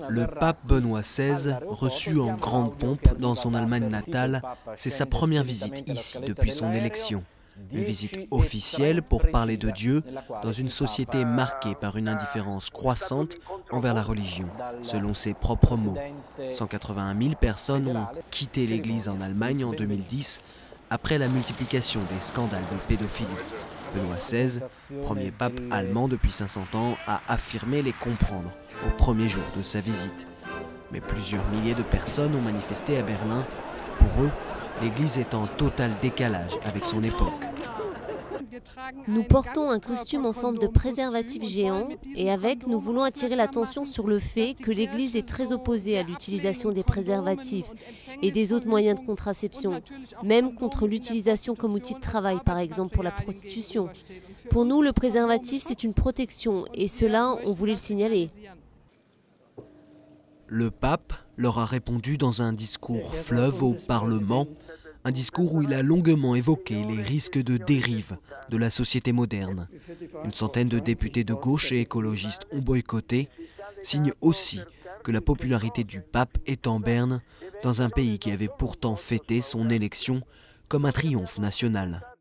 Le pape Benoît XVI, reçu en grande pompe dans son Allemagne natale, c'est sa première visite ici depuis son élection. Une visite officielle pour parler de Dieu dans une société marquée par une indifférence croissante envers la religion, selon ses propres mots. 181 000 personnes ont quitté l'Église en Allemagne en 2010 après la multiplication des scandales de pédophilie. Benoît XVI, premier pape allemand depuis 500 ans, a affirmé les comprendre au premier jour de sa visite. Mais plusieurs milliers de personnes ont manifesté à Berlin. Pour eux, l'Église est en total décalage avec son époque. Nous portons un costume en forme de préservatif géant et avec, nous voulons attirer l'attention sur le fait que l'Église est très opposée à l'utilisation des préservatifs et des autres moyens de contraception, même contre l'utilisation comme outil de travail, par exemple pour la prostitution. Pour nous, le préservatif, c'est une protection et cela, on voulait le signaler. Le pape leur a répondu dans un discours fleuve au Parlement, un discours où il a longuement évoqué les risques de dérive de la société moderne. Une centaine de députés de gauche et écologistes ont boycotté, signe aussi que la popularité du pape est en berne dans un pays qui avait pourtant fêté son élection comme un triomphe national.